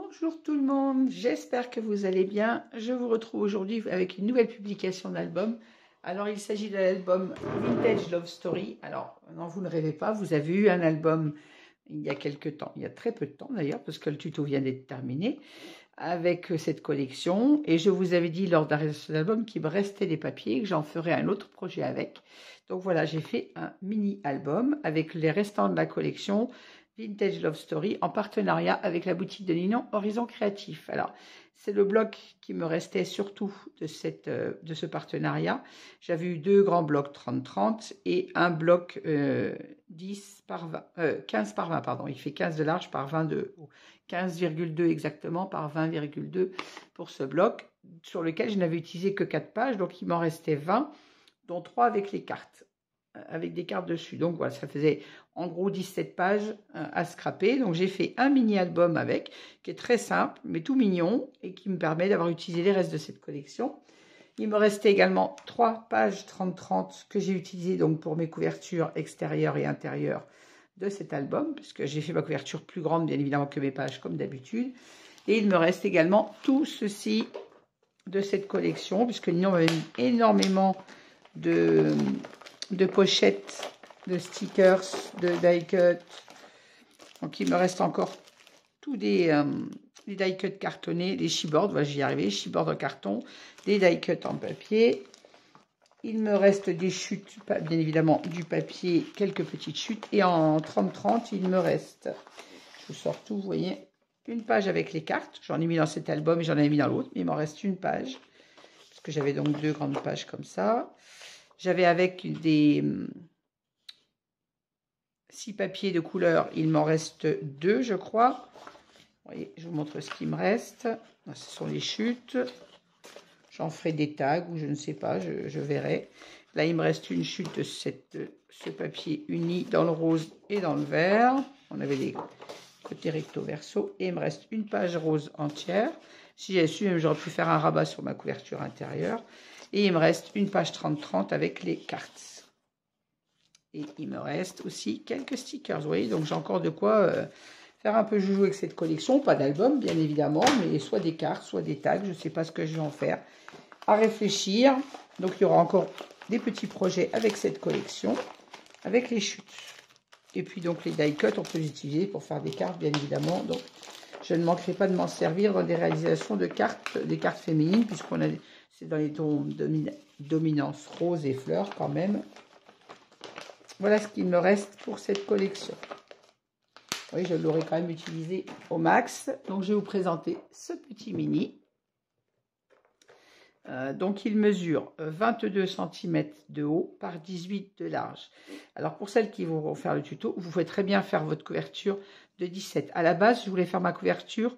Bonjour tout le monde, j'espère que vous allez bien. Je vous retrouve aujourd'hui avec une nouvelle publication d'album. Alors il s'agit de l'album Vintage Love Story. Alors non, vous ne rêvez pas, vous avez eu un album il y a quelques temps, il y a très peu de temps d'ailleurs, parce que le tuto vient d'être terminé, avec cette collection. Et je vous avais dit lors d'un album qu'il me restait des papiers, que j'en ferais un autre projet avec. Donc voilà, j'ai fait un mini-album avec les restants de la collection Vintage Love Story en partenariat avec la boutique de Ninon Horizon Créatif. Alors, c'est le bloc qui me restait surtout de ce partenariat. J'avais eu deux grands blocs 30-30 et un bloc 10 par 20, 15 par 20, pardon. Il fait 15 de large par 20 de haut. 15,2 exactement par 20,2 pour ce bloc, sur lequel je n'avais utilisé que 4 pages, donc il m'en restait 20, dont 3 avec les cartes, avec des cartes dessus. Donc voilà, ça faisait en gros 17 pages à scraper. Donc j'ai fait un mini-album avec, qui est très simple, mais tout mignon, et qui me permet d'avoir utilisé les restes de cette collection. Il me restait également 3 pages 30-30 que j'ai utilisées donc pour mes couvertures extérieures et intérieures de cet album, puisque j'ai fait ma couverture plus grande, bien évidemment, que mes pages, comme d'habitude. Et il me reste également tout ceci de cette collection, puisque Ninon avait mis énormément de pochettes, de stickers, de die-cut. Donc, il me reste encore tous des die-cut cartonnés, des chipboards, voilà, j'y arrivais, chipboards en carton, des die-cut en papier. Il me reste des chutes, bien évidemment, du papier, quelques petites chutes. Et en 30-30, il me reste, je vous sors tout, vous voyez, une page avec les cartes. J'en ai mis dans cet album et j'en ai mis dans l'autre. Mais il m'en reste une page, parce que j'avais donc deux grandes pages comme ça. J'avais avec des 6 papiers de couleur, il m'en reste 2, je crois. Vous voyez, je vous montre ce qui me reste. Ce sont les chutes. J'en ferai des tags ou je ne sais pas, je verrai. Là, il me reste une chute de ce papier uni dans le rose et dans le vert. On avait les côtés recto verso. Et il me reste une page rose entière. Si j'avais su, j'aurais pu faire un rabat sur ma couverture intérieure. Et il me reste une page 30-30 avec les cartes. Et il me reste aussi quelques stickers. Vous voyez, donc j'ai encore de quoi faire un peu joujou avec cette collection. Pas d'album, bien évidemment, mais soit des cartes, soit des tags. Je ne sais pas ce que je vais en faire. À réfléchir. Donc, il y aura encore des petits projets avec cette collection, avec les chutes. Et puis, donc, les die-cut, on peut les utiliser pour faire des cartes, bien évidemment. Donc, je ne manquerai pas de m'en servir dans des réalisations de cartes, des cartes féminines, puisqu'on a, c'est dans les tons dominance rose et fleurs quand même. Voilà ce qu'il me reste pour cette collection. Oui, je l'aurais quand même utilisé au max. Donc, je vais vous présenter ce petit mini. Donc, il mesure 22 cm de haut par 18 de large. Alors, pour celles qui vont faire le tuto, vous pouvez très bien faire votre couverture de 17. À la base, je voulais faire ma couverture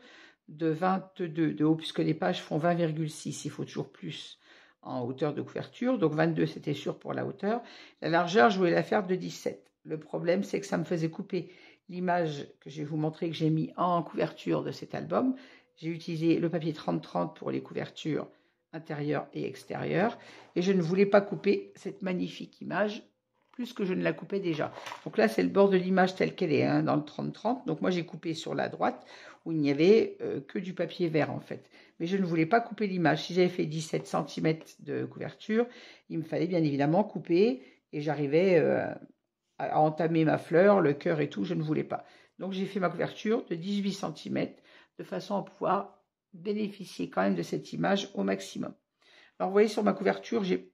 de 22 de haut, puisque les pages font 20,6. Il faut toujours plus en hauteur de couverture. Donc, 22, c'était sûr pour la hauteur. La largeur, je voulais la faire de 17. Le problème, c'est que ça me faisait couper l'image que je vais vous montrer que j'ai mis en couverture de cet album. J'ai utilisé le papier 30-30 pour les couvertures intérieure et extérieure, et je ne voulais pas couper cette magnifique image plus que je ne la coupais déjà. Donc là, c'est le bord de l'image telle qu'elle est, hein, dans le 30-30. Donc moi, j'ai coupé sur la droite où il n'y avait que du papier vert en fait. Mais je ne voulais pas couper l'image. Si j'avais fait 17 cm de couverture, il me fallait bien évidemment couper et j'arrivais à entamer ma fleur, le cœur et tout. Je ne voulais pas. Donc j'ai fait ma couverture de 18 cm de façon à pouvoir bénéficier quand même de cette image au maximum. Alors vous voyez, sur ma couverture, j'ai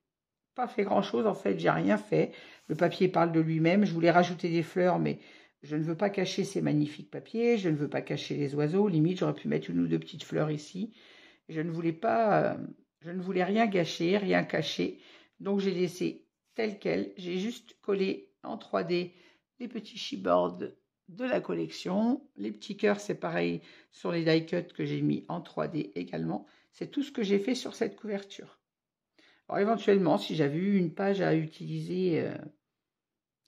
pas fait grand chose en fait, j'ai rien fait. Le papier parle de lui-même. Je voulais rajouter des fleurs, mais je ne veux pas cacher ces magnifiques papiers, je ne veux pas cacher les oiseaux. Limite, j'aurais pu mettre une ou deux petites fleurs ici. Je ne voulais pas, je ne voulais rien gâcher, rien cacher. Donc j'ai laissé tel quel. J'ai juste collé en 3D les petits chipboards de la collection. Les petits cœurs, c'est pareil sur les die cut que j'ai mis en 3D également. C'est tout ce que j'ai fait sur cette couverture. Alors éventuellement, si j'avais eu une page à utiliser,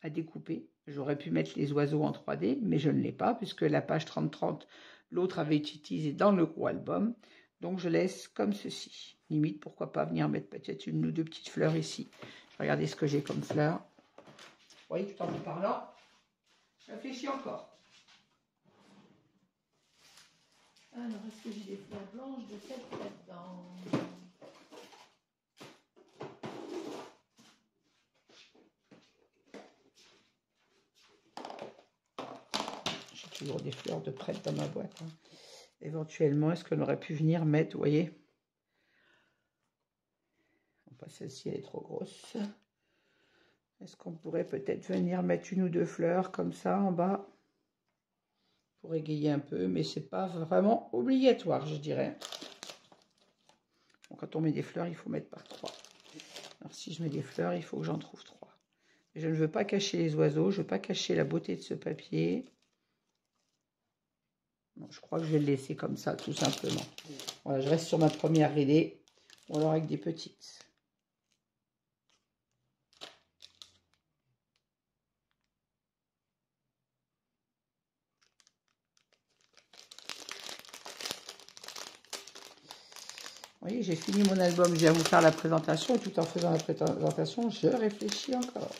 à découper, j'aurais pu mettre les oiseaux en 3D, mais je ne l'ai pas, puisque la page 30-30, l'autre avait été utilisée dans le gros album. Donc je laisse comme ceci. Limite, pourquoi pas venir mettre peut-être une ou deux petites fleurs ici. Je vais regarder ce que j'ai comme fleurs. Vous voyez, tout en vous parlant, je réfléchis encore. Alors, est-ce que j'ai des fleurs blanches de tête là-dedans? J'ai toujours des fleurs de prête dans ma boîte. Hein. Éventuellement, est-ce qu'on aurait pu venir mettre, vous voyez? Pas celle-ci, elle est trop grosse. Est-ce qu'on pourrait peut-être venir mettre une ou deux fleurs comme ça en bas pour égayer un peu, mais c'est pas vraiment obligatoire, je dirais. Bon, quand on met des fleurs, il faut mettre par 3. Alors si je mets des fleurs, il faut que j'en trouve 3. Je ne veux pas cacher les oiseaux, je ne veux pas cacher la beauté de ce papier. Non, je crois que je vais le laisser comme ça, tout simplement. Voilà, je reste sur ma première idée, ou alors avec des petites. Vous voyez, j'ai fini mon album, je viens vous faire la présentation, et tout en faisant la présentation, je réfléchis encore.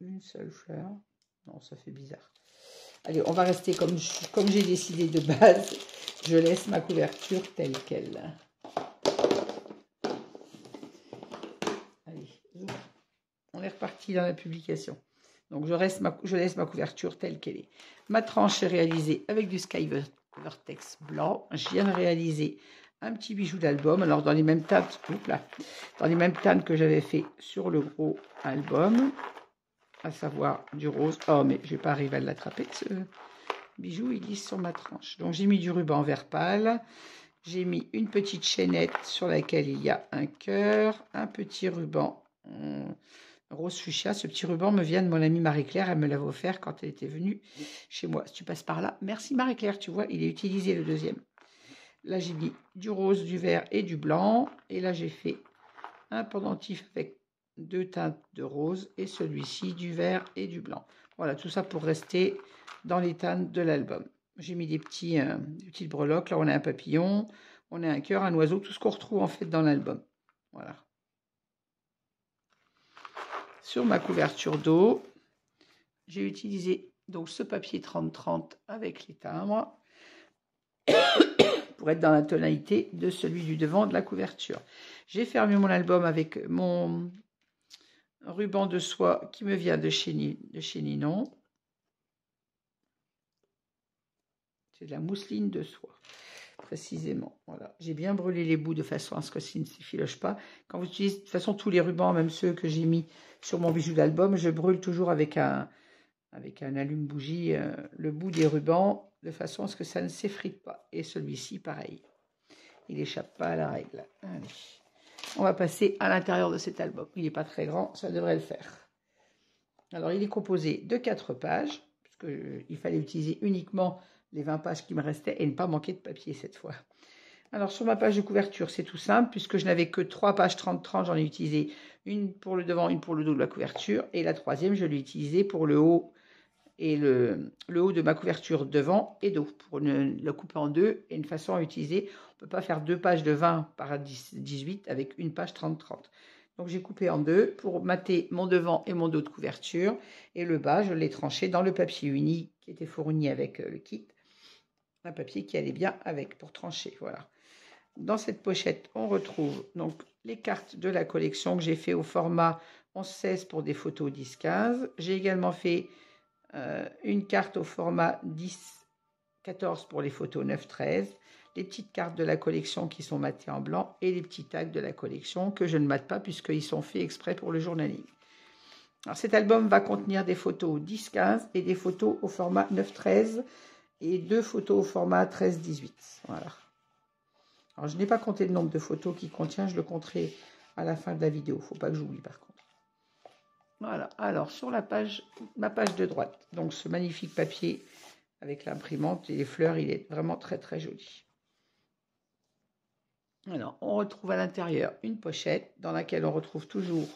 Une seule fleur. Non, ça fait bizarre. Allez, on va rester comme j'ai décidé de base. Je laisse ma couverture telle qu'elle. Allez, on est reparti dans la publication. Donc, je laisse ma couverture telle qu'elle est. Ma tranche est réalisée avec du Sky Vertex blanc. Je viens de réaliser un petit bijou d'album. Alors, dans les mêmes teintes, dans les mêmes teintes que j'avais fait sur le gros album, à savoir du rose. Oh, mais je vais pas arriver à l'attraper, ce bijou, il glisse sur ma tranche. Donc, j'ai mis du ruban vert pâle. J'ai mis une petite chaînette sur laquelle il y a un cœur, un petit ruban rose fuchsia. Ce petit ruban me vient de mon amie Marie-Claire. Elle me l'avait offert quand elle était venue chez moi. Si tu passes par là, merci Marie-Claire. Tu vois, il est utilisé le deuxième. Là, j'ai mis du rose, du vert et du blanc. Et là, j'ai fait un pendentif avec 2 teintes de rose et celui-ci du vert et du blanc. Voilà, tout ça pour rester dans les teintes de l'album. J'ai mis des petites breloques. Là, on a un papillon, on a un cœur, un oiseau, tout ce qu'on retrouve en fait dans l'album. Voilà. Sur ma couverture d'eau, j'ai utilisé donc ce papier 30-30 avec les timbres pour être dans la tonalité de celui du devant de la couverture. J'ai fermé mon album avec mon ruban de soie qui me vient de chez Ninon. C'est de la mousseline de soie, précisément. Voilà. J'ai bien brûlé les bouts de façon à ce que ça ne s'effiloche pas. Quand vous utilisez de toute façon tous les rubans, même ceux que j'ai mis sur mon bijou d'album, je brûle toujours avec un allume-bougie le bout des rubans de façon à ce que ça ne s'effrite pas. Et celui-ci, pareil. Il n'échappe pas à la règle. Allez. On va passer à l'intérieur de cet album. Il n'est pas très grand, ça devrait le faire. Alors, il est composé de 4 pages, puisqu'il fallait utiliser uniquement les 20 pages qui me restaient et ne pas manquer de papier cette fois. Alors, sur ma page de couverture, c'est tout simple, puisque je n'avais que 3 pages 30-30, j'en ai utilisé une pour le devant, une pour le dos de la couverture, et la troisième, je l'ai utilisée pour le haut et le haut de ma couverture devant et dos, pour le couper en deux, et une façon à utiliser. On ne peut pas faire 2 pages de 20 par 18 avec une page 30-30. Donc, j'ai coupé en deux pour mater mon devant et mon dos de couverture, et le bas, je l'ai tranché dans le papier uni qui était fourni avec le kit. Un papier qui allait bien avec pour trancher, voilà. Dans cette pochette, on retrouve donc les cartes de la collection que j'ai fait au format 11-16 pour des photos 10-15. J'ai également fait une carte au format 10-14 pour les photos 9-13. Les petites cartes de la collection qui sont matées en blanc et les petits tags de la collection que je ne mate pas puisqu'ils sont faits exprès pour le journaling. Alors, cet album va contenir des photos 10-15 et des photos au format 9-13 et 2 photos au format 13-18. Voilà. Alors, je n'ai pas compté le nombre de photos qu'il contient, je le compterai à la fin de la vidéo. Il ne faut pas que j'oublie par contre. Voilà, alors sur ma page de droite, donc ce magnifique papier avec l'imprimante et les fleurs, il est vraiment très très joli. Alors, on retrouve à l'intérieur une pochette dans laquelle on retrouve toujours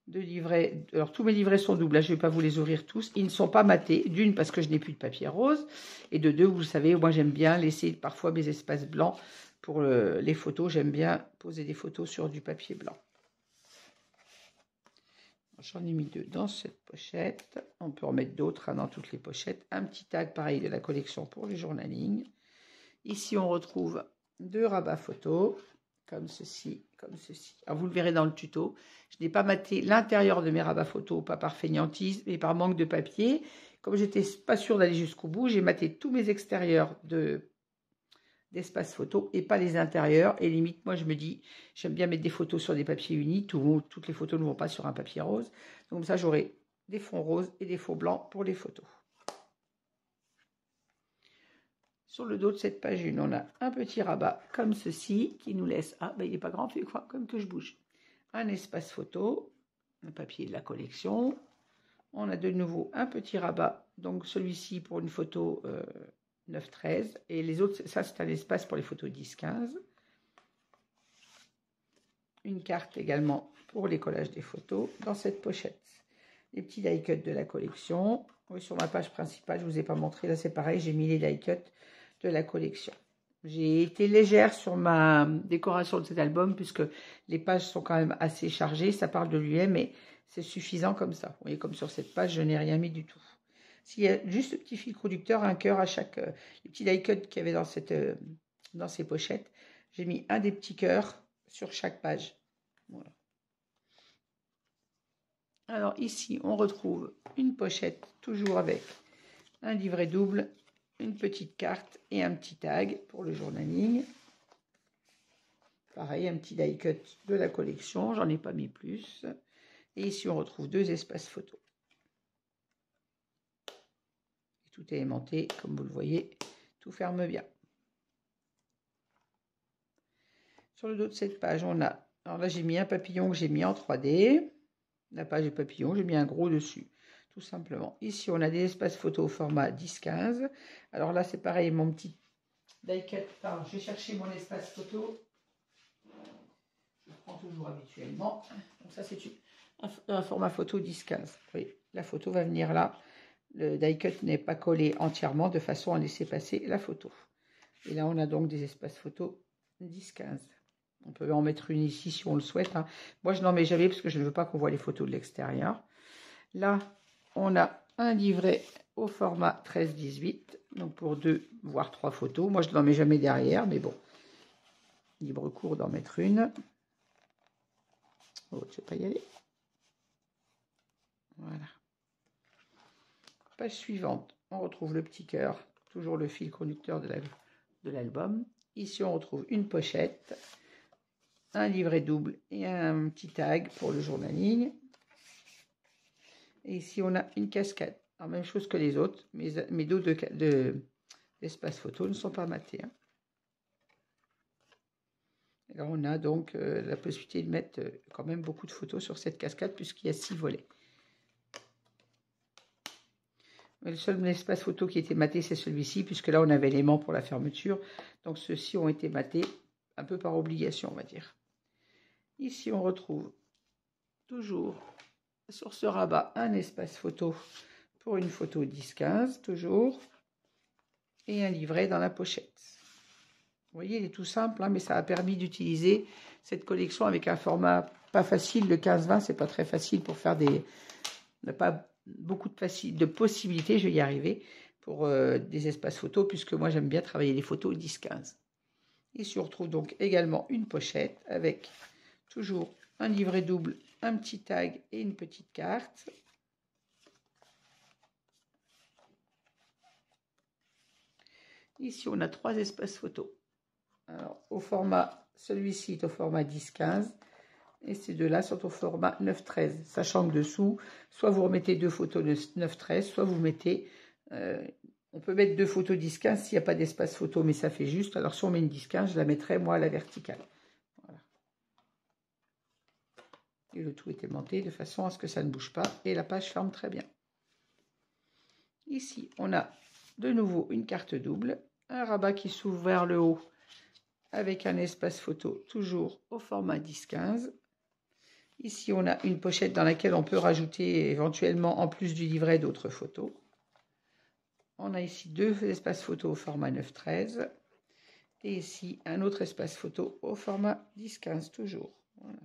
2 livrets. Alors, tous mes livrets sont doubles, là je ne vais pas vous les ouvrir tous. Ils ne sont pas matés, d'une parce que je n'ai plus de papier rose, et de deux, vous savez, moi j'aime bien laisser parfois mes espaces blancs pour les photos. J'aime bien poser des photos sur du papier blanc. J'en ai mis 2 dans cette pochette. On peut en mettre d'autres dans toutes les pochettes. Un petit tag pareil de la collection pour le journaling. Ici, on retrouve 2 rabats photos, comme ceci, comme ceci. Alors, vous le verrez dans le tuto. Je n'ai pas maté l'intérieur de mes rabats photos, pas par fainéantise, mais par manque de papier. Comme j'étais pas sûre d'aller jusqu'au bout, j'ai maté tous mes extérieurs d'espace photo et pas les intérieurs. Et limite, moi, je me dis, j'aime bien mettre des photos sur des papiers unis. Toutes les photos ne vont pas sur un papier rose. Donc, comme ça, j'aurai des fonds roses et des fonds blancs pour les photos. Sur le dos de cette page 1, on a un petit rabat comme ceci qui nous laisse... Ah, ben il n'est pas grand, fait quoi, comme que je bouge. Un espace photo, un papier de la collection. On a de nouveau un petit rabat, donc celui-ci pour une photo 9-13. Et les autres, ça c'est un espace pour les photos 10-15. Une carte également pour les collages des photos dans cette pochette. Les petits die cuts de la collection. Oui, sur ma page principale, je ne vous ai pas montré. Là, c'est pareil, j'ai mis les die cuts de la collection. J'ai été légère sur ma décoration de cet album puisque les pages sont quand même assez chargées. Ça parle de lui-même, mais c'est suffisant comme ça. Vous voyez, comme sur cette page, je n'ai rien mis du tout. S'il y a juste le petit fil conducteur, un cœur à chaque... les petits die cuts qu'il y avait dans ces pochettes, j'ai mis un des petits cœurs sur chaque page. Voilà. Alors ici, on retrouve une pochette, toujours avec un livret double, une petite carte et un petit tag pour le journaling. Pareil, un petit die cut de la collection, j'en ai pas mis plus. Et ici, on retrouve 2 espaces photos. Et tout est aimanté, comme vous le voyez, tout ferme bien. Sur le dos de cette page, on a... Alors là, j'ai mis un papillon que j'ai mis en 3D. La page est papillon, j'ai mis un gros dessus, tout simplement. Ici, on a des espaces photos au format 10-15. Alors là, c'est pareil, mon petit die cut. Alors, je vais chercher mon espace photo. Je prends toujours habituellement. Donc ça, c'est un format photo 10-15. Oui, la photo va venir là. Le die cut n'est pas collé entièrement de façon à laisser passer la photo. Et là, on a donc des espaces photos 10-15. On peut en mettre une ici si on le souhaite. Hein. Moi, je n'en mets jamais parce que je ne veux pas qu'on voit les photos de l'extérieur. Là, on a un livret au format 13-18. Donc, pour 2, voire 3 photos. Moi, je n'en mets jamais derrière, mais bon. Libre cours d'en mettre une. Oh, je ne vais pas y aller. Voilà. Page suivante, on retrouve le petit cœur. Toujours le fil conducteur de l'album. Ici, on retrouve une pochette. Un livret double et un petit tag pour le journaling. Et ici, on a une cascade. Alors, même chose que les autres. Mes dos d'espace photo ne sont pas matés. Hein. Alors, on a donc la possibilité de mettre quand même beaucoup de photos sur cette cascade puisqu'il y a 6 volets. Mais le seul espace photo qui était maté, c'est celui-ci, puisque là, on avait l'aimant pour la fermeture. Donc, ceux-ci ont été matés un peu par obligation, on va dire. Ici, on retrouve toujours sur ce rabat un espace photo pour une photo 10-15, toujours. Et un livret dans la pochette. Vous voyez, il est tout simple, hein, mais ça a permis d'utiliser cette collection avec un format pas facile. Le 15-20, c'est pas très facile pour faire des... On n'a pas beaucoup de possibilités, je vais y arriver, pour des espaces photos, puisque moi, j'aime bien travailler les photos 10-15. Ici, on retrouve donc également une pochette avec toujours un livret double, un petit tag et une petite carte. Ici, on a 3 espaces photos. Alors, au format, celui-ci est au format 10-15 et ces deux-là sont au format 9-13. Sachant que dessous, soit vous remettez 2 photos de 9-13, soit vous mettez... on peut mettre 2 photos 10-15 s'il n'y a pas d'espace photo, mais ça fait juste. Alors, si on met une 10-15, je la mettrai, moi, à la verticale. Voilà. Et le tout est aimanté de façon à ce que ça ne bouge pas et la page ferme très bien. Ici, on a de nouveau une carte double, un rabat qui s'ouvre vers le haut avec un espace photo toujours au format 10-15. Ici, on a une pochette dans laquelle on peut rajouter éventuellement, en plus du livret, d'autres photos. On a ici 2 espaces photos au format 9-13. Et ici, un autre espace photo au format 10-15 toujours. Voilà.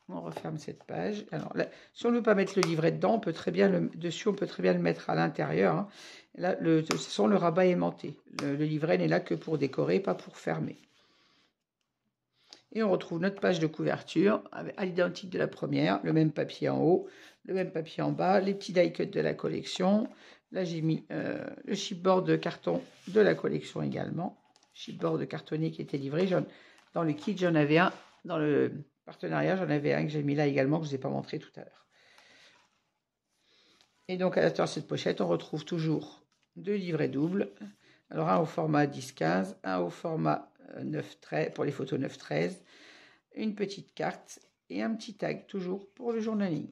On referme cette page. Alors là, si on ne veut pas mettre le livret dedans, on peut très bien dessus, on peut très bien le mettre à l'intérieur. Hein. Là, de toute façon, le rabat est aimanté. Le livret n'est là que pour décorer, pas pour fermer. Et on retrouve notre page de couverture à l'identique de la première, le même papier en haut, le même papier en bas, les petits die cut de la collection. Là, j'ai mis le chipboard de carton de la collection également. Chipboard cartonné qui était livré. Dans le kit, j'en avais un. Dans le partenariat, j'en avais un que j'ai mis là également, que je ne vous ai pas montré tout à l'heure. Et donc, à l'intérieur de cette pochette, on retrouve toujours 2 livrets doubles. Alors, un au format 10-15, un au format 9-13 pour les photos 9-13, une petite carte et un petit tag, toujours pour le journaling.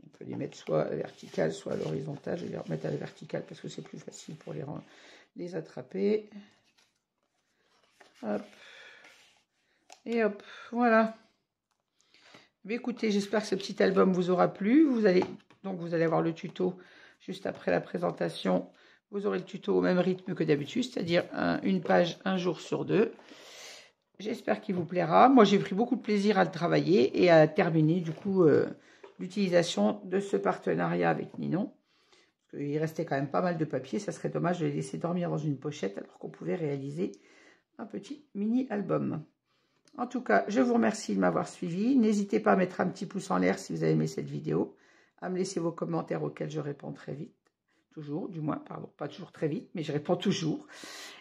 On peut les mettre soit à la verticale, soit à l'horizontale. Je vais les remettre à la verticale parce que c'est plus facile pour les attraper. Hop. Et hop, voilà. Mais écoutez, j'espère que ce petit album vous aura plu. Vous allez avoir le tuto juste après la présentation. Vous aurez le tuto au même rythme que d'habitude, c'est-à-dire une page un jour sur 2. J'espère qu'il vous plaira. Moi, j'ai pris beaucoup de plaisir à le travailler et à terminer du coup l'utilisation de ce partenariat avec Ninon. Parce qu'il restait quand même pas mal de papier. Ça serait dommage de les laisser dormir dans une pochette alors qu'on pouvait réaliser un petit mini-album. En tout cas, je vous remercie de m'avoir suivi. N'hésitez pas à mettre un petit pouce en l'air si vous avez aimé cette vidéo, à me laisser vos commentaires auxquels je réponds très vite. Toujours, du moins, pardon, pas toujours très vite, mais je réponds toujours.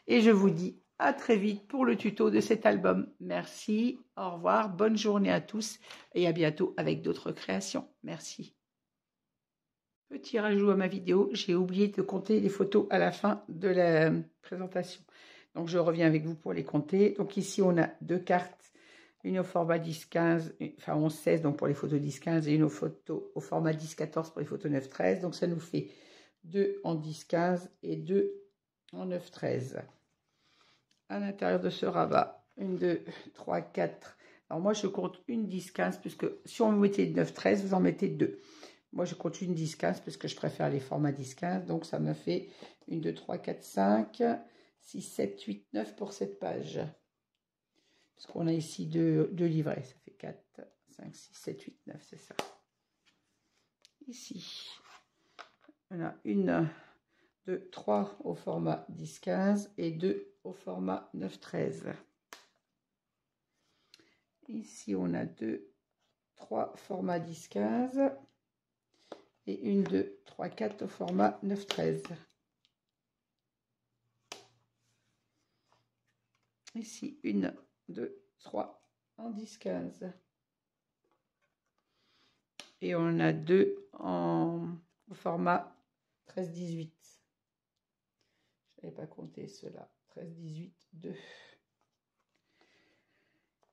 Et je vous dis à très vite pour le tuto de cet album. Merci, au revoir, bonne journée à tous et à bientôt avec d'autres créations. Merci. Petit rajout à ma vidéo, j'ai oublié de compter les photos à la fin de la présentation. Donc, je reviens avec vous pour les compter. Donc, ici, on a 2 cartes. Une au format 10-15, enfin 11-16, donc pour les photos 10-15, et une au format 10-14 pour les photos 9-13. Donc, ça nous fait 2 en 10-15 et 2 en 9-13. À l'intérieur de ce rabat, 1, 2, 3, 4. Alors, moi, je compte une 10-15, puisque si on mettait 9-13, vous en mettez 2. Moi, je compte une 10-15, parce que je préfère les formats 10-15. Donc, ça me fait 1, 2, 3, 4, 5, 6, 7, 8, 9 pour cette page. Parce qu'on a ici deux livrets. Ça fait 4, 5, 6, 7, 8, 9, c'est ça. Ici, on a 1, 2, 3 au format 10-15 et 2 au format 9-13. Ici, on a 2, 3 format 10-15 et 1, 2, 3, 4 au format 9-13. Ici, 1, 2, 3 en 10-15. Et on a 2 au format 13-18. Je n'avais pas compté cela. 13-18, 2.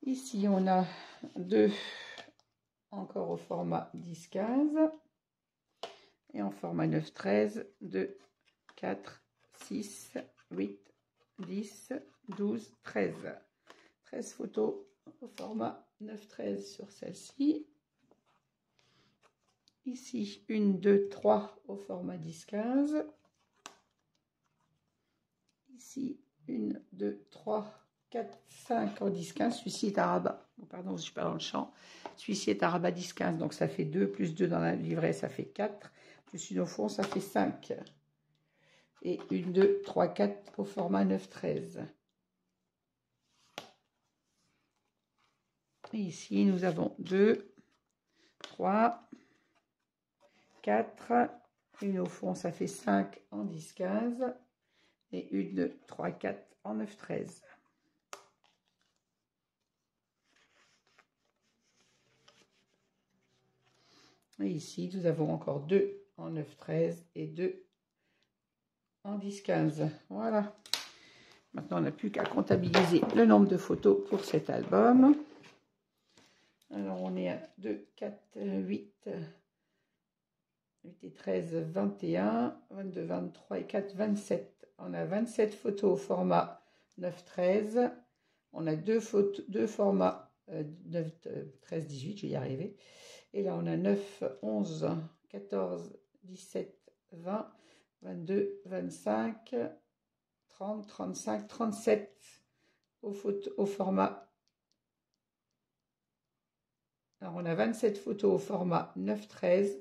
Ici, on a 2 encore au format 10-15. Et en format 9-13, 2, 4, 6, 8, 10, 12, 13. 13 photos au format 9-13 sur celle-ci. Ici, 1, 2, 3 au format 10-15. Ici, 1, 2, 3, 4, 5 en 10-15. Celui-ci est à rabat. Oh, pardon, je ne suis pas dans le champ. Celui-ci est à rabat 10-15. Donc, ça fait 2 plus 2 dans la livret, ça fait 4. Plus une au fond, ça fait 5. Et 1, 2, 3, 4 au format 9-13. Et ici, nous avons 2, 3, 4. Une au fond, ça fait 5 en 10-15. Et 1, 2, 3, 4 en 9-13. Et ici, nous avons encore 2 en 9-13 et 2 en 10-15. Voilà. Maintenant, on n'a plus qu'à comptabiliser le nombre de photos pour cet album. Alors, on est à 2, 4, 8, 8 et 13, 21, 22, 23 et 4, 27. On a 27 photos au format 9-13. On a 2 formats 13-18, je vais y arriver. Et là, on a 9, 11, 14, 17, 20, 22, 25, 30, 35, 37 au format. Alors, on a 27 photos au format 9-13.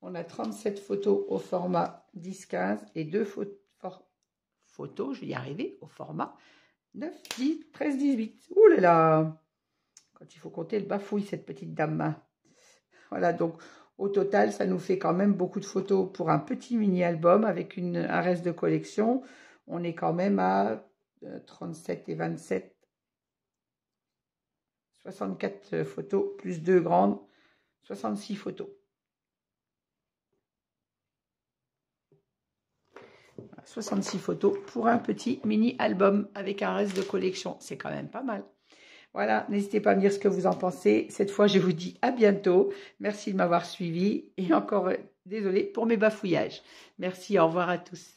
On a 37 photos au format 10-15 et 2 photos, je vais y arriver, au format 9, 10, 13, 18. Ouh là là! Quand il faut compter, elle bafouille, cette petite dame. Voilà, donc au total, ça nous fait quand même beaucoup de photos pour un petit mini-album avec un reste de collection. On est quand même à 37 et 27. 64 photos, plus 2 grandes, 66 photos. 66 photos pour un petit mini-album avec un reste de collection. C'est quand même pas mal. Voilà, n'hésitez pas à me dire ce que vous en pensez. Cette fois, je vous dis à bientôt. Merci de m'avoir suivi. Et encore, désolé pour mes bafouillages. Merci, au revoir à tous.